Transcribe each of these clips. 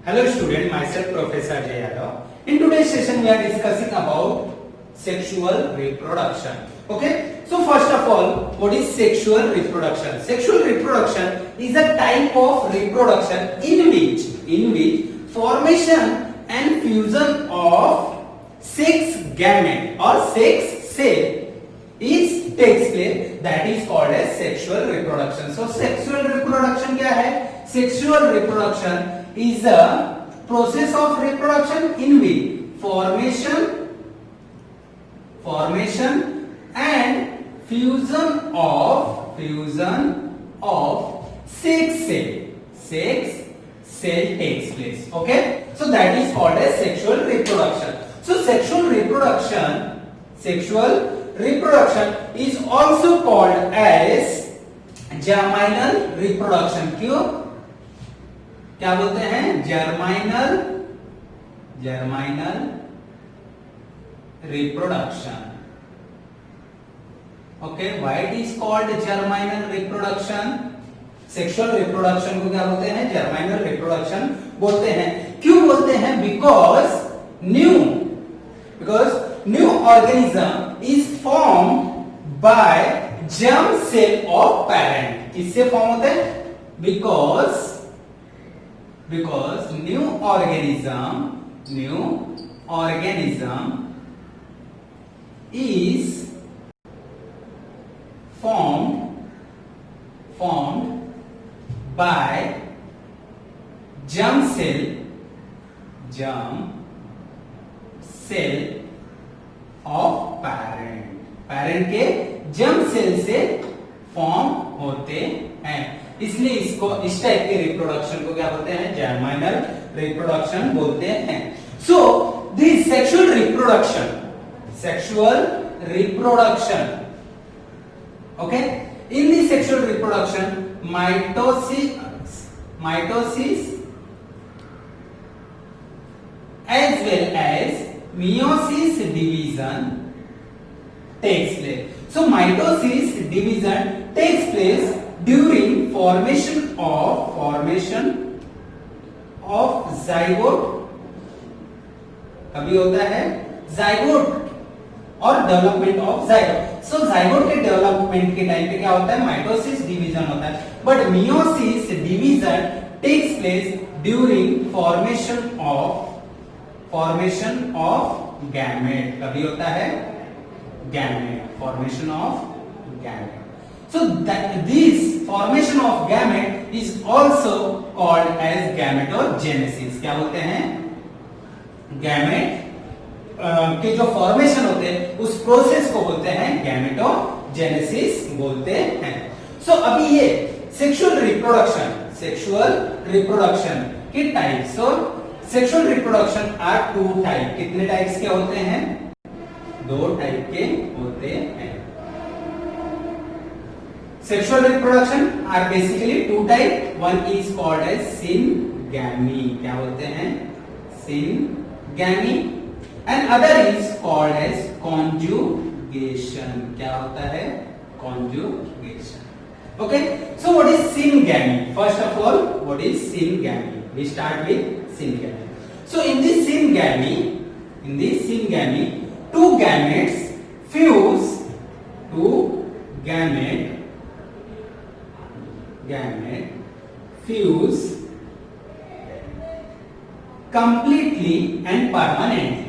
Hello student, myself Professor Jay Yadav. In today's session we are discussing about sexual reproduction. Okay? So first of all, what is sexual reproduction? Sexual reproduction is a type of reproduction in which formation and fusion of sex gamete or sex cell takes place, that is called as sexual reproduction. So sexual reproduction क्या है? Sexual reproduction is a process of reproduction in which formation and fusion of sex cell takes place. Okay, so that is called as sexual reproduction. So sexual reproduction is also called as germinal reproduction. क्यों? क्या बोलते हैं? germinal reproduction. Okay, why it is called germinal reproduction? Sexual reproduction को क्या बोलते हैं? जर्माइनल reproduction बोलते हैं. क्यों बोलते हैं? Because new organism is form by germ cell of parent. किससे फॉर्म होते हैं? Because new organism is formed by germ cell of parent के germ cell से फॉर्म होते हैं. इसलिए इसको इस टाइप के रिप्रोडक्शन को क्या बोलते हैं? जर्माइनल रिप्रोडक्शन बोलते हैं. So this sexual reproduction okay, in the sexual reproduction mitosis as well as meiosis division takes place. So mitosis division takes place during formation of zygote. कभी होता है zygote और development of zygote. So zygote के development के time पे क्या होता है? माइटोसिस डिवीजन होता है. But meiosis division takes place during formation of gamete. कभी होता है? Gamete, formation of gamete. So this formation of gamete is also called as gametogenesis. क्या बोलते हैं? गैमेट के जो फॉर्मेशन होते हैं उस प्रोसेस को बोलते हैं गैमेटोजेनेसिस बोलते हैं. सो अभी ये सेक्सुअल रिप्रोडक्शन के types. So sexual reproduction are two type. कितने टाइप्स के होते हैं? दो टाइप के होते हैं. Sexual reproduction are basically two type. One is called as syngamy. क्या बोलते हैं? Syngamy. And other is called as conjugation. क्या होता है? Conjugation. Okay. So what is syngamy? First of all, what is syngamy? We start with syngamy. So in this syngamy, two gametes fuse. Completely and permanently.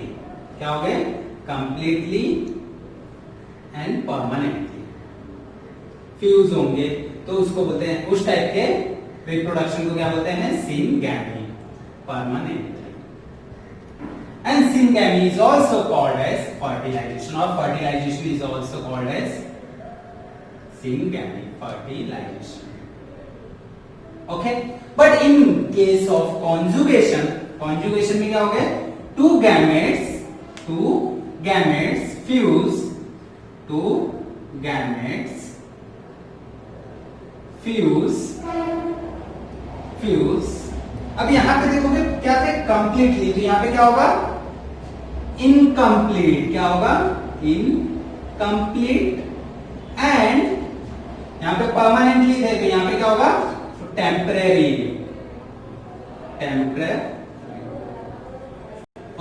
क्या हो गए? Completely and permanently fuse होंगे तो उसको बोलते हैं, उस टाइप के रिप्रोडक्शन को क्या बोलते हैं? Syngamy, permanently. And syngamy is also called as fertilisation, और fertilisation is also called as syngamy, fertilisation. Okay. But in case of conjugation में क्या हो गया? Two gametes fuse. अब यहां पे देखोगे क्या थे? कंप्लीटली. तो यहां पे क्या होगा? इनकम्प्लीट. क्या होगा? इनकम्प्लीट. एंड यहां पे परमानेंटली थे तो यहां पे क्या होगा? टेम्परेरी.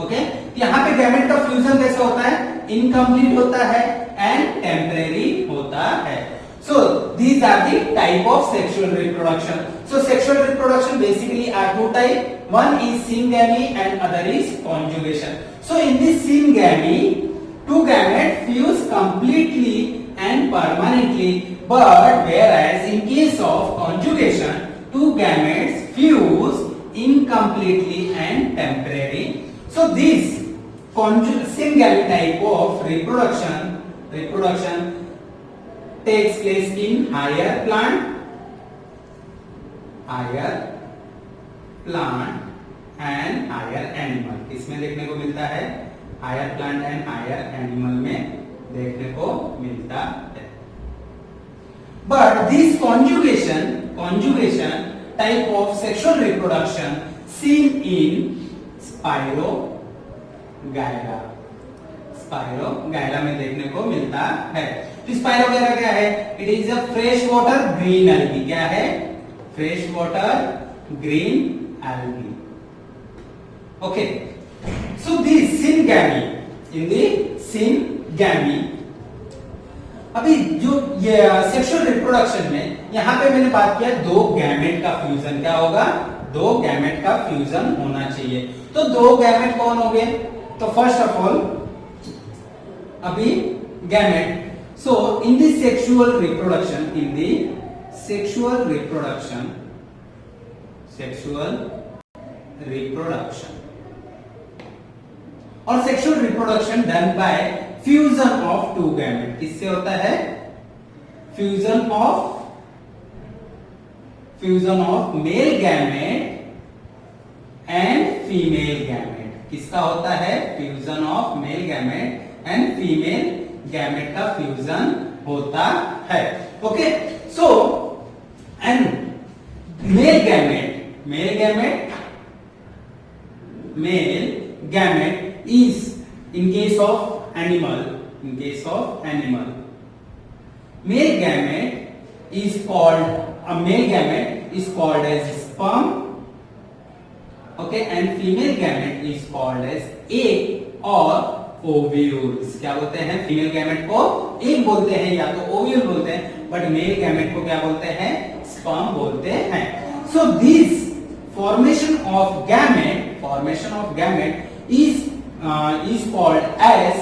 ओके, यहाँ पे गैमेट का फ्यूजन कैसे होता है, इनकम्प्लीट होता है एंड टेम्परेरी होता है. So these are the type of sexual reproduction. So sexual reproduction basically are two type. One is syngamy and other is conjugation. So in this syngamy, two gametes fuse completely and permanently, but whereas in case of conjugation, two gametes fuse incompletely and temporary. So this syngamy type of reproduction takes place in higher plant and higher animal. इसमें देखने को मिलता है, higher plant and higher animal में देखने को मिलता है. But this conjugation type of sexual reproduction seen in spirogyra में देखने को मिलता है. तो स्पाइरोगायरा क्या है, it is a fresh water green algae. क्या है, fresh water green algae. Okay, so this syngamy, in the syngamy, अभी जो ये सेक्सुअल रिप्रोडक्शन में यहां पे मैंने बात किया दो गैमेट का फ्यूजन. क्या होगा, दो गैमेट का फ्यूजन होना चाहिए. तो दो गैमेट कौन होंगे, तो फर्स्ट ऑफ ऑल अभी gamete. So in the sexual reproduction और sexual reproduction done by fusion of two gamete. किससे होता है, fusion of male gamete and female gamete. किसका होता है, fusion of male gamete and female gamete का fusion होता है. Okay, so and male gamete is in case of animal male gamete is called as sperm, okay, and female gamete is called as egg or ovules. क्या बोलते हैं, female gamete को egg बोलते हैं या तो ovule बोलते हैं, बट मेल गैमेट को क्या बोलते हैं, sperm बोलते हैं. So this formation of gamete is called as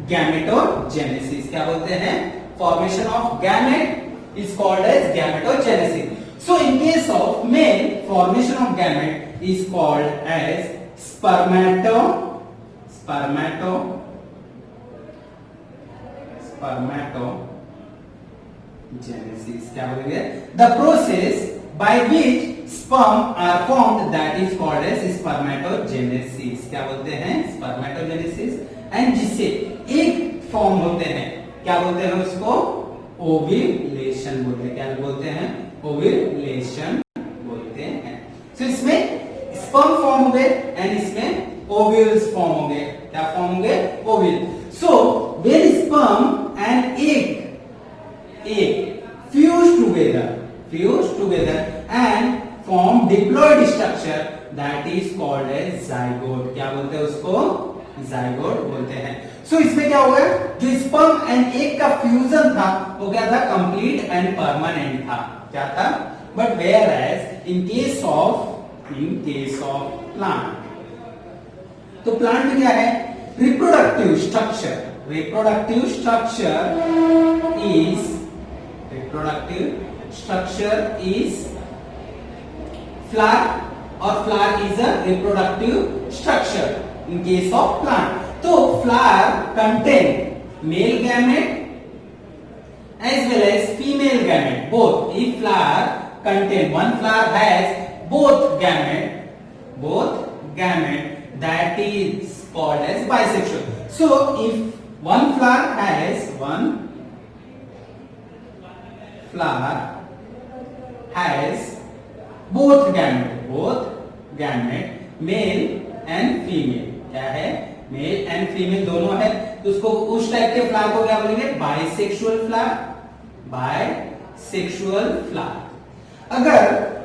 gametogenesis. क्या बोलते हैं, formation of gamete is called as gametogenesis. So in case of male, formation of gamete is called as spermatogenesis. क्या बोलेंगे, the process by which sperm are formed, that is called as spermatogenesis. क्या बोलते हैं, spermatogenesis. And जिससे एक form होते हैं, क्या बोलते हैं उसको, ओव्यूलेशन बोलते हैं. क्या बोलते हैं, ओव्यूलेशन बोलते हैं. तो इसमें स्पर्म फॉर्म हो गए एंड इसमें ओव्यूल्स फॉर्म हो गए. क्या फॉर्म होंगे, ovule. So when sperm and egg fuse together and form diploid structure, that is called as zygote. क्या बोलते हैं उसको, zygote बोलते हैं. सो इसमें क्या हुआ, जो स्पर्म एंड एग का फ्यूजन था वो क्या था, कंप्लीट एंड परमानेंट था. क्या था, but where as in case of plant, तो प्लांट में क्या है, रिप्रोडक्टिव स्ट्रक्चर is flower, और flower is a reproductive structure in case of plant. तो flower contain male gamete as well as female gamete, both. If flower contain, one flower has both gamete, that is called as bisexual. So if one flower has both gamete, male and female. क्या है, male and female दोनों है, तो उसको उस type के flower को क्या बोलेंगे, बाइसेक्सुअल फ्लावर. अगर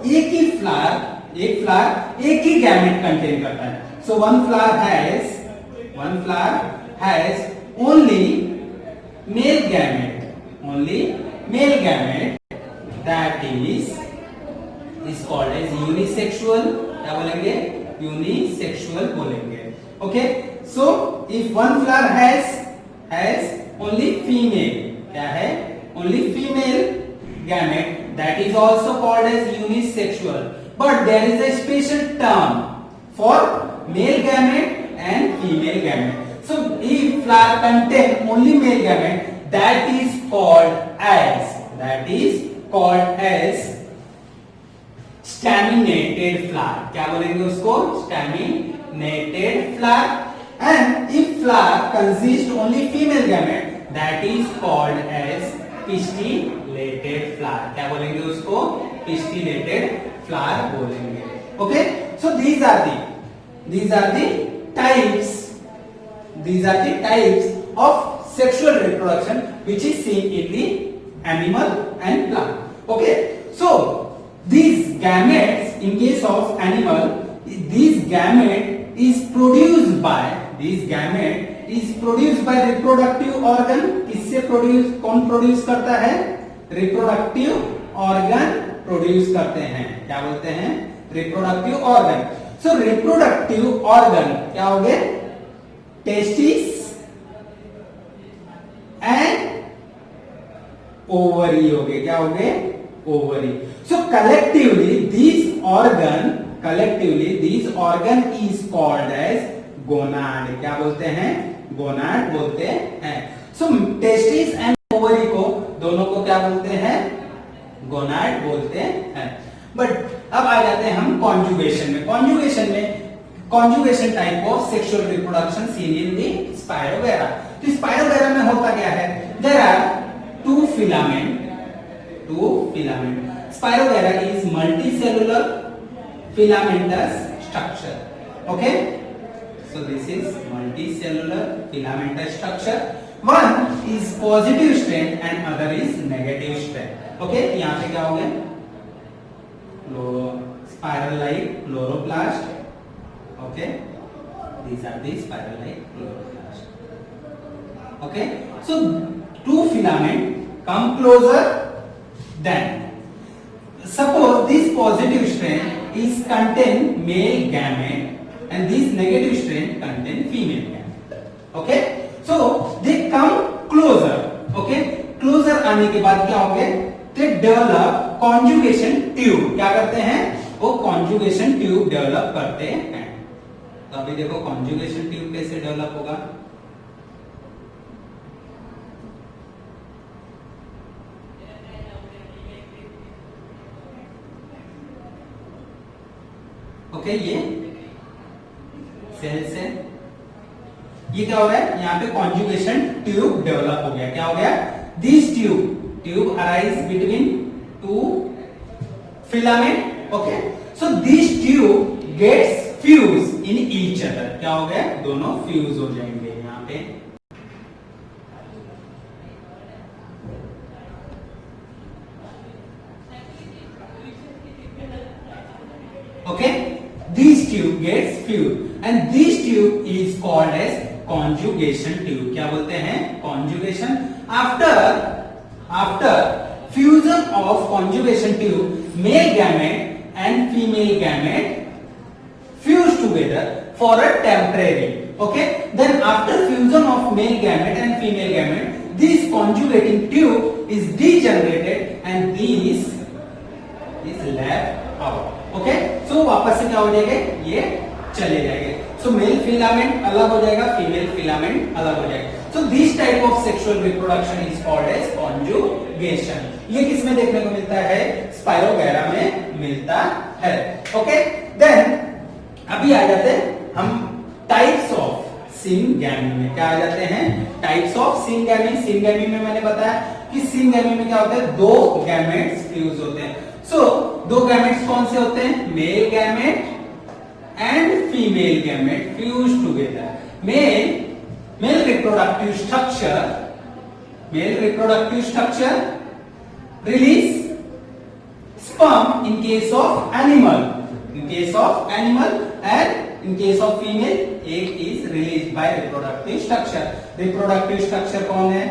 एक ही फ्लावर एक ही गैमेट कंटेन करता है, so one flower has one flower has only male gamete, that is called as unisexual. क्या बोलेंगे? Unisexual बोलेंगे. Okay, so if one flower has only female, क्या है? Only female gamete, that is also called as unisexual. But there is a special term for male gamete and female gamete. So if flower contain only male gamete, that is called as staminated flower. क्या बोलेंगे उसको? Staminated flower. And if flower consists only female gamete, that is called as pistillated flower. क्या बोलेंगे उसको? Pistillated flower बोलेंगे. Okay, so these are the types of sexual reproduction which is seen in the animal and plant. Okay, so these gametes, in case of animal, these gamete is produced by reproductive organ. किससे कौन produce करता है? Reproductive organ produce करते हैं. क्या बोलते हैं? Reproductive organ. So reproductive organ क्या हो गए? टेस्टिस एंड ओवरी हो गए. क्या हो गए? Ovary. So collectively these organ is called as gonad. क्या बोलते हैं? गोनाड बोलते हैं. सो टेस्टिस एंड ओवरी को दोनों को क्या बोलते हैं? गोनाड बोलते हैं. बट अब आ जाते हैं हम कॉन्जुगेशन में. Conjugation type of sexual reproduction seen in the spirogyra. तो स्पायरोगेरा में होता क्या है? There are two filament. Spirogyra is multicellular filamentous structure. Okay, so this is multicellular filamentous structure. One is positive strand and other is negative strand. Okay, यहाँ पे क्या हो गया? Spiral like chloroplast. Okay, these are the spiral like chloroplast. Okay, so two filament come closer. Then suppose this positive strand is contain male gamete and this negative strand contain female gamete. Okay, so they come closer. Okay, closer आने के बाद क्या हो गया? they develop conjugation tube. क्या करते हैं? वो conjugation tube develop करते हैं. तो अभी देखो conjugation tube कैसे develop होगा. ओके, ये सेल्स है. ये क्या हो रहा है? यहाँ पे कॉन्जुगेशन ट्यूब डेवलप हो गया. क्या हो गया? This tube arise between two filament. Okay, so this tube gets fuse in each other. क्या हो गया? दोनों फ्यूज हो जाएंगे यहाँ पे. Okay, this tube gets fused and this tube is called as conjugation tube. क्या बोलते हैं? conjugation. After fusion of conjugation tube, male gamete and female gamete fuse together for a temporary. Okay, then after fusion of male gamete and female gamete, this conjugating tube is degenerated and this is left out. Okay, so वापस से क्या हो जाएगा? ये चले जाएंगे. सो mail filament अलग हो जाएगा, फीमेल फिलामेंट अलग हो जाएगा. So this type of sexual reproduction is called as conjugation. ये किस में देखने को मिलता है? स्पायरोगैरा में मिलता है. ओके, देन अभी आ जाते हैं हम टाइप्स ऑफ सिंगैमी में. क्या आ जाते हैं? Types of syngamy. सिंगैमी में मैंने बताया कि सिंगैमी में क्या होता है? दो गैमेट्स फ्यूज होते हैं. सो दो गैमेट्स कौन से होते हैं? Male gamete and female gamete fuse together. Male reproductive structure release sperm in case of animal and in case of female egg is release by reproductive structure. Reproductive structure कौन है?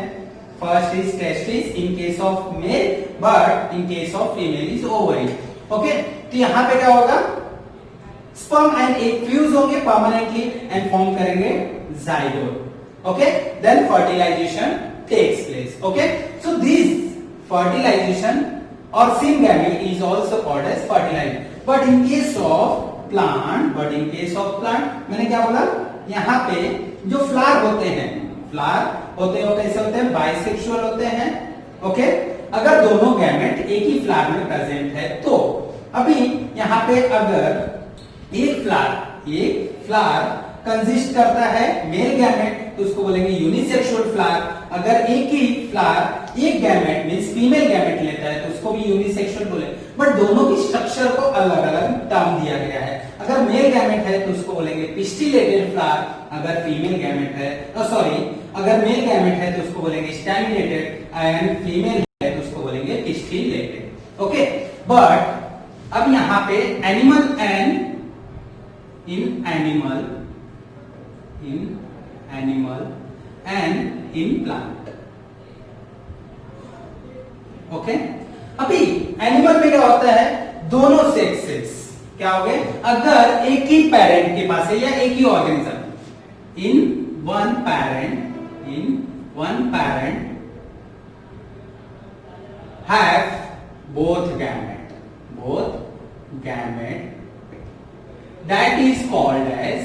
First is testis in case of male, but in case of female is ovary. Okay, तो यहां पे क्या होगा? Sperm and egg fuse होंगे permanently and form करेंगे zygote. Okay, then fertilization takes place. Okay, so this fertilization or syngamy is also called as fertilization, but in case of plant मैंने क्या बोला? यहाँ पे जो फ्लावर होते हैं वो कैसे होते हैं? बाइसेक्सुअल होते हैं। ओके, अगर दोनों गैमेट एक ही फ्लावर में प्रेजेंट है तो अभी यहाँ पे अगर एक फ्लावर कंसिस्ट करता है मेल गैमेट तो उसको बोलेंगे यूनिसेक्सुअल फ्लावर। अगर एक ही फ्लावर एक गैमेट मींस फीमेल गैमेट लेता है तो उसको भी यूनिसेक्सुअल बोले, बट दोनों की स्ट्रक्चर को अलग अलग टर्म दिया गया है। अगर मेल गैमेट है तो उसको बोलेंगे पिस्टिलेटेड फ्लावर, अगर फीमेल गैमेट है अगर मेल गैमेट है तो उसको बोलेंगे स्टैमिनेटेड एंड फीमेल है तो उसको बोलेंगे पिस्टिलेटेड। ओके, बट अब यहाँ पे animal and in animal and in plant. Okay, अभी एनिमल में क्या होता है? दोनों सेक्सेस क्या हो गए? अगर एक ही पेरेंट के पास है या एक ही organism in one parent have both gamete that is called as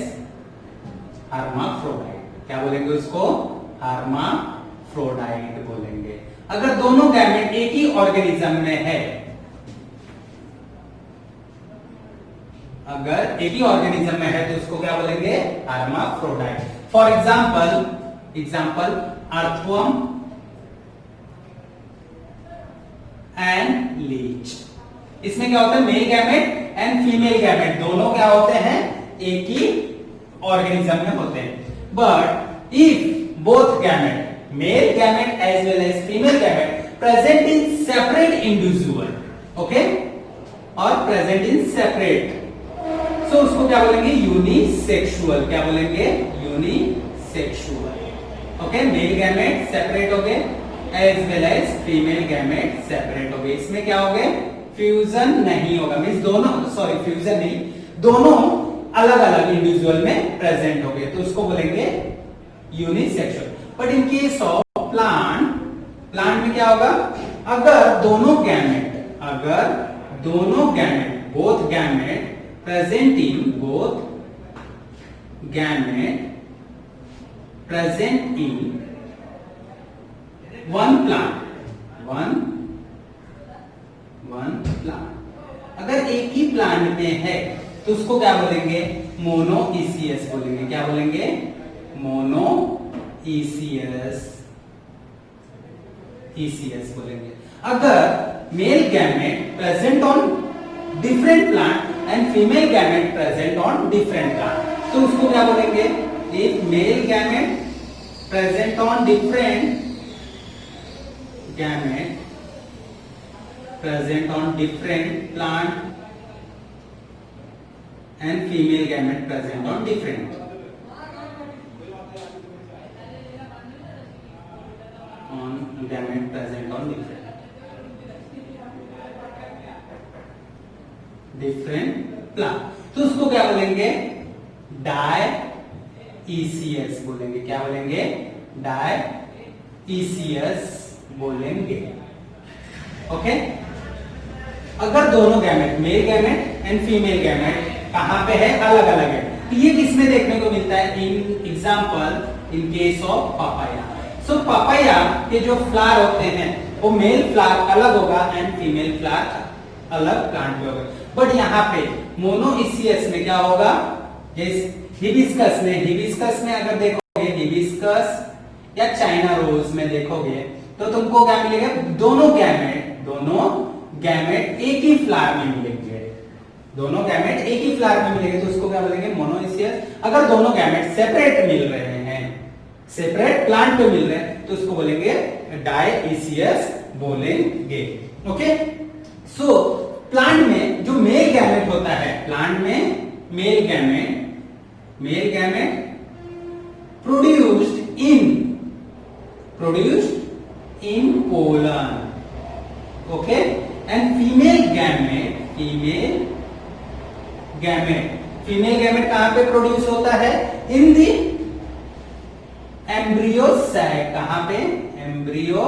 hermaphrodite. क्या बोलेंगे उसको? हर्माफ्रोडाइट बोलेंगे। अगर दोनों गैमेट एक ही ऑर्गेनिज्म में है, अगर एक ही ऑर्गेनिज्म में है तो उसको क्या बोलेंगे? Hermaphrodite. For example earthworm and Leach. इसमें क्या होता है? Male gamete and female gamete दोनों क्या होते हैं? एक ही ऑर्गेनिज्म में होते हैं। But if both gamete male gamete as well as female gamete present in separate individual, okay, और प्रेजेंट इन सेपरेट, सो उसको क्या बोलेंगे? यूनिसेक्सुअल। क्या बोलेंगे? Unisexual. Okay, male gamete separate हो गए as well as female gamete separate हो गए। इसमें क्या हो गए? फ्यूजन नहीं होगा, मींस फ्यूजन नहीं, दोनों अलग अलग इंडिविजुअल में प्रेजेंट हो गए तो उसको बोलेंगे unisexual. But in case of plant में क्या होगा? अगर दोनों gamete both gamete present in one plant अगर एक ही प्लांट में है तो उसको क्या बोलेंगे? मोनोइसियस बोलेंगे। क्या बोलेंगे? मोनोइसियस बोलेंगे। अगर male gamete present on different plant and female gamete present on different plant तो उसको क्या बोलेंगे? If male gamete present on different gamete present on different plant and female gamete present on different plant तो उसको क्या बोलेंगे? डायईसियस बोलेंगे। क्या बोलेंगे? डायईसियस बोलेंगे। ओके, अगर दोनों gamete male gamete and female gamete कहां पे है? अलग अलग है। तो ये किसमें देखने को मिलता है? In example in case of papaya. So papaya के जो फ्लावर होते हैं वो मेल फ्लावर अलग होगा एंड फीमेल फ्लावर अलग प्लांट में होगा। बट यहाँ पे मोनोइसियस में क्या होगा? हिबिस्कस में अगर देखोगे, हिबिस्कस या चाइना रोज में देखोगे तो तुमको क्या मिलेगा? दोनों गैमेट एक ही फ्लावर में मिलेंगे। दोनों गैमेट एक ही फ्लावर में मिलेंगे तो उसको क्या बोलेंगे? मोनोइसियस। अगर दोनों गैमेट सेपरेट मिल रहे हैं, सेपरेट प्लांट पे मिल रहे हैं तो उसको बोलेंगे डायईसियस बोलेंगे। ओके, सो प्लांट में जो मेल गैमेट होता है, प्लांट में male gamete male gamete produced in pollen, okay, and female gamete कहां पे प्रोड्यूस होता है? इन दी एम्ब्रियो सैक, कहां पे? एम्ब्रियो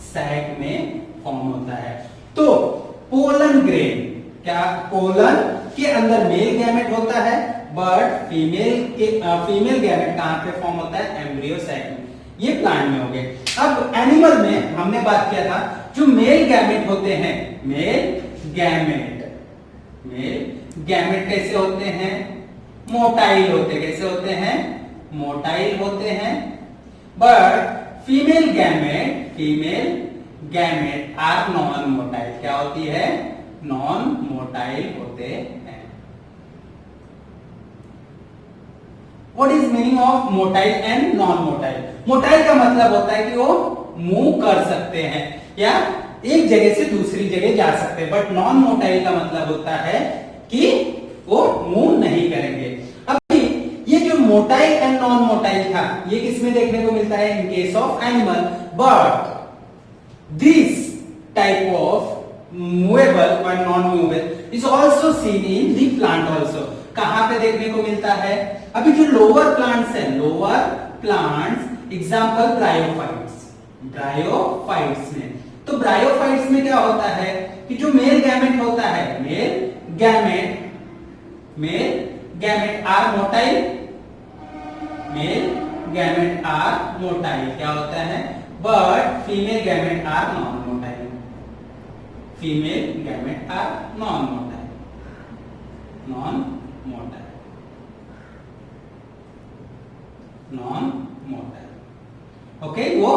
सैक में फॉर्म होता है। तो पोलन ग्रेन, क्या पोलन के अंदर मेल गैमेट होता है, बट फीमेल गैमेट कहां पे फॉर्म होता है? एम्ब्रियो सैक में। ये प्लांट में हो गए। अब एनिमल में हमने बात किया था जो मेल गैमेट होते हैं, मेल गैमेट कैसे होते हैं? मोटाइल होते, कैसे होते हैं? मोटाइल होते हैं। But female gamete are non motile, क्या होती है? नॉन मोटाइल होते हैं। What is meaning of motile and non motile? Motile का मतलब होता है कि वो मूव कर सकते हैं या एक जगह से दूसरी जगह जा सकते हैं, बट नॉन मोटाइल का मतलब होता है कि वो मूव नहीं करेंगे। अभी ये जो मोटाइल एंड नॉन मोटाइल था, ये किसमें देखने को मिलता है? In case of animal, but this type of movable और non movable is also seen in the plant also. कहां पे देखने को मिलता है? अभी जो लोअर प्लांट्स है, लोअर प्लांट्स, एग्जांपल ब्रायोफाइट्स में। तो ब्रायोफाइट्स में क्या होता है कि जो मेल गैमेट होता है, मेल गैमेट आर मोटाइल, क्या होता है? But female gamete are non motile, okay, वो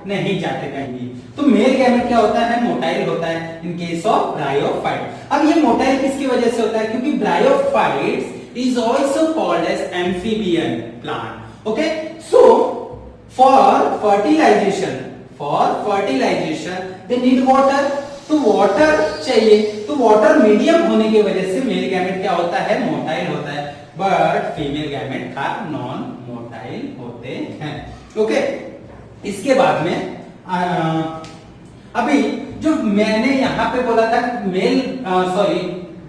नहीं जाते कहीं। तो मेल गैमेट क्या होता है? मोटाइल होता है इन केस ऑफ ब्रायोफाइट। अब ये मोटाइल किसकी वजह से होता है? क्योंकि bryophytes is also called as amphibian plant, okay. So for fertilization they need water, तो वाटर चाहिए, तो वाटर मीडियम होने की वजह से मेल गैमेट क्या होता है? मोटाइल होता है, but female gamete are non motile होते हैं, ओके। इसके बाद में अभी जो मैंने यहां पे बोला था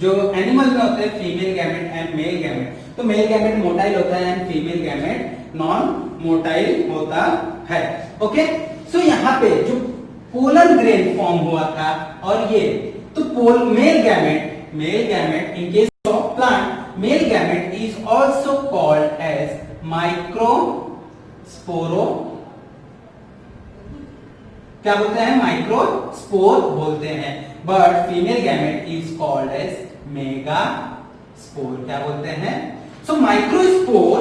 जो एनिमल में होते हैं female gamete and male gamete, तो मेल गैमेट मोटाइल होता है and female gamete non motile होता है, ओके। सो यहाँ पे जो पोलन ग्रेन फॉर्म हुआ था और ये, तो male gamete in case of plant, male gamete is also called as microspore, क्या बोलते हैं? माइक्रोस्पोर बोलते हैं, but female gamete is called as megaspore, क्या बोलते हैं? So microspore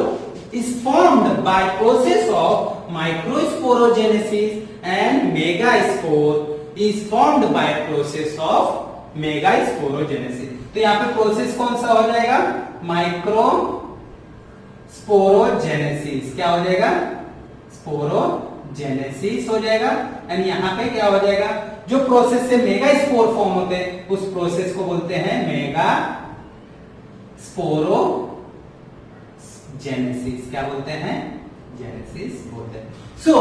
is formed by process of microsporogenesis and megaspore is formed by process of megasporogenesis। तो यहाँ पे प्रोसेस कौन सा हो जाएगा? माइक्रोस्पोरोजेनेसिस, क्या हो जाएगा? स्पोरोजेनेसिस हो जाएगा। एंड यहाँ पे क्या हो जाएगा? जो प्रोसेस से मेगास्पोर फॉर्म होते हैं उस प्रोसेस को बोलते हैं मेगास्पोरो जेनेसिस, क्या बोलते हैं? जेनेसिस बोलते हैं। सो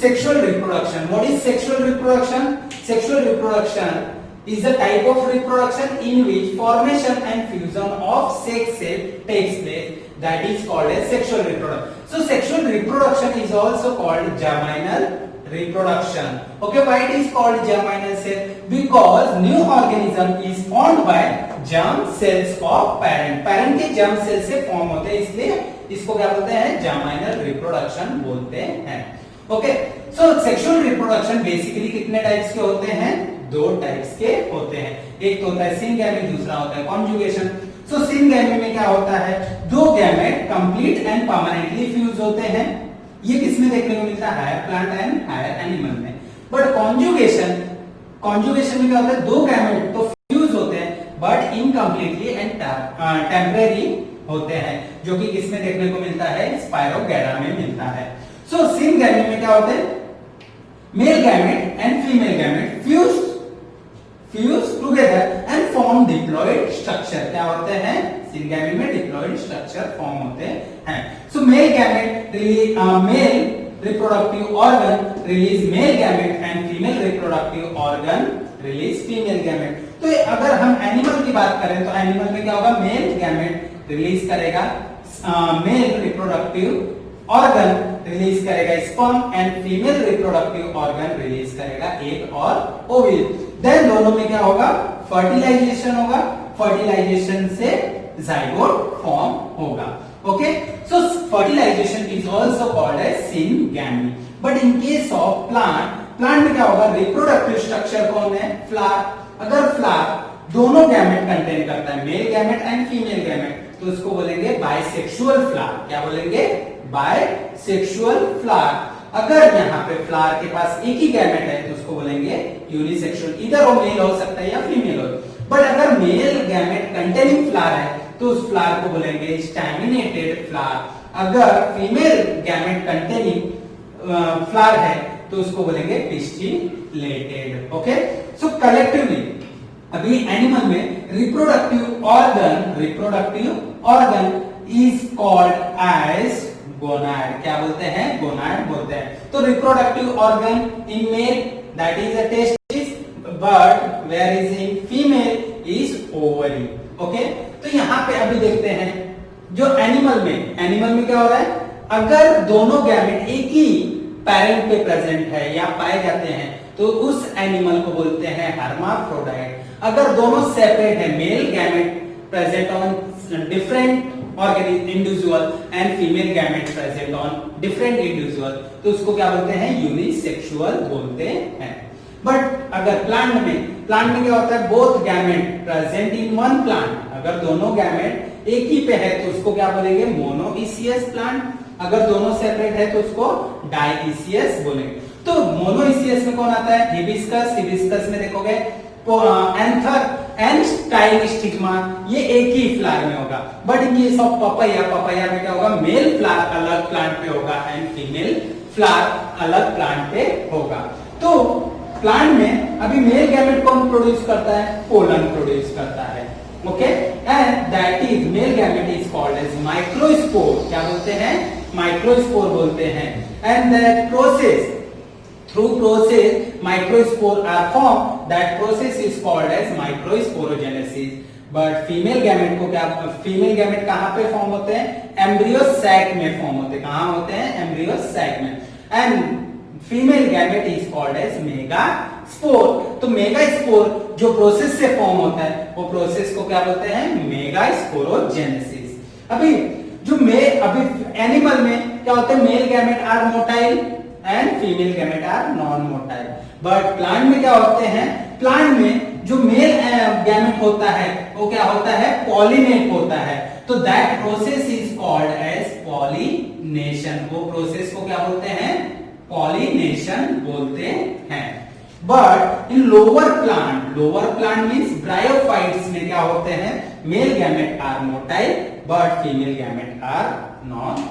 sexual reproduction, what is sexual reproduction? Sexual reproduction is a type of reproduction in which formation and fusion of sex cell takes place, that is called as sexual reproduction. So sexual reproduction is also called germinal reproduction, okay. Why it is called germinal cell? Because new organism is formed by germ cells of parent के germ cell से form होते हैं, इसलिए इसको क्या बोलते हैं? germinal reproduction बोलते हैं, ओके। सो सेक्सुअल रिप्रोडक्शन बेसिकली कितने टाइप्स के होते हैं? दो टाइप्स के होते हैं। एक तो होता है सिंगैमी, दूसरा होता है कॉन्जुगेशन। सो सिंगैमी में क्या होता है? दो gamete complete and permanently fuse होते हैं। ये किसमें देखने को मिलता है? Higher plant and higher animal में। बट कॉन्जुगेशन में क्या होता है? दो गैमेट तो फ्यूज होते हैं बट इनकम्प्लीटली एंड टेम्परेरी होते हैं, जो कि किसमें देखने को मिलता है? स्पायरोगैरा में मिलता है। सो सिंगैमी में क्या होते हैं? Male gamete and female gamete fuse together and form diploid structure, क्या होते हैं? सिंगैमी में डिप्लॉयड स्ट्रक्चर फॉर्म होते हैं हैं। So male gamete release male reproductive organ release male gamete and female reproductive organ release female gamete. तो अगर हम एनिमल की बात करें तो एनिमल में क्या होगा, मेल गैमेट रिलीज करेगा मेल रिप्रोडक्टिव ऑर्गन रिलीज करेगा sperm and female reproductive organ release करेगा एग और ओव्यूल। देन दोनों में क्या होगा, फर्टिलाइजेशन होगा, फर्टिलाइजेशन से जाइगोट फॉर्म होगा। Okay, so fertilization is also called as syngamy. But in case of plant, plant में क्या होगा, रिप्रोडक्टिव स्ट्रक्चर कौन है, फ्लावर। अगर फ्लावर दोनों गैमेट कंटेन करता है, male gamete and female gamete, तो उसको बोलेंगे बाइसेक्सुअल फ्लावर। क्या बोलेंगे, बाइसेक्सुअल फ्लावर। अगर यहाँ पे फ्लावर के पास एक ही गैमेट है तो उसको बोलेंगे यूनिसेक्सुअल, इधर वो मेल हो सकता है या फीमेल हो। बट अगर मेल गैमेट कंटेनिंग फ्लावर है तो उस फ्लावर को बोलेंगे स्टैमिनेटेड फ्लावर। अगर फीमेल गैमेट कंटेनिंग फ्लावर है तो उसको बोलेंगे पिस्टिलेटेड। ओके, सो कलेक्टिवली अभी एनिमल में reproductive organ is called as gonad. क्या बोलते हैं, गोनाड बोलते हैं। तो reproductive organ in male that is a testis, but where is in female is ovary. Okay, तो यहाँ पे अभी देखते हैं जो एनिमल में क्या हो रहा है, अगर दोनों गैमेट एक ही पेरेंट पे प्रेजेंट है या पाए जाते हैं तो उस एनिमल को बोलते हैं हर्माफ्रोडाइट। अगर दोनों सेपरेट है, male gamete present on different organism individual and female gamete present on different individual, तो उसको क्या बोलते हैं, यूनिसेक्सुअल बोलते हैं। बट अगर प्लांट में क्या होता है, both gamete present in one plant. अगर दोनों गैमेट एक ही पे है तो उसको क्या बोलेंगे, मोनोइसियस प्लांट। अगर दोनों सेपरेट है तो उसको डाइइसियस बोलेंगे। तो मोनोइसियस में कौन आता है, हिबिस्कस में देखोगे एंथर एंड स्टाइलिस्टिग्मा, ये एक ही फ्लावर में होगा। But in case of papaya में क्या होगा, मेल फ्लावर अलग प्लांट पे होगा एंड फीमेल फ्लावर अलग प्लांट पे होगा। तो प्लांट में अभी मेल गैमेट कौन प्रोड्यूस करता है, पोलन प्रोड्यूस करता है। Okay, and that is male gamete is called as microspore. क्या बोलते हैं, माइक्रोस्पोर बोलते हैं। And that process, through process microspore are formed, that process is called as microsporogenesis। but female gamete को क्या, फीमेल गैमेट कहां पे फॉर्म होते हैं, एम्ब्रियो सैक में फॉर्म होते हैं। कहां होते हैं, एम्ब्रियो सैक में। And female gamete is called as megaspore. तो मेगास्पोर जो प्रोसेस से फॉर्म होता है वो प्रोसेस को क्या बोलते हैं, मेगास्पोरोजेनेसिस। अभी एनिमल में क्या होता है, male gamete are motile and female gamete are non motile. But plant में क्या होते हैं, प्लांट में जो मेल गैमेट होता है वो क्या होता है, पॉलिनेट होता है। तो that process is called as pollination. वो प्रोसेस को क्या बोलते हैं, पॉलिनेशन बोलते हैं। But in lower plant means bryophytes में क्या होते हैं, male gamete are motile but female gamete are non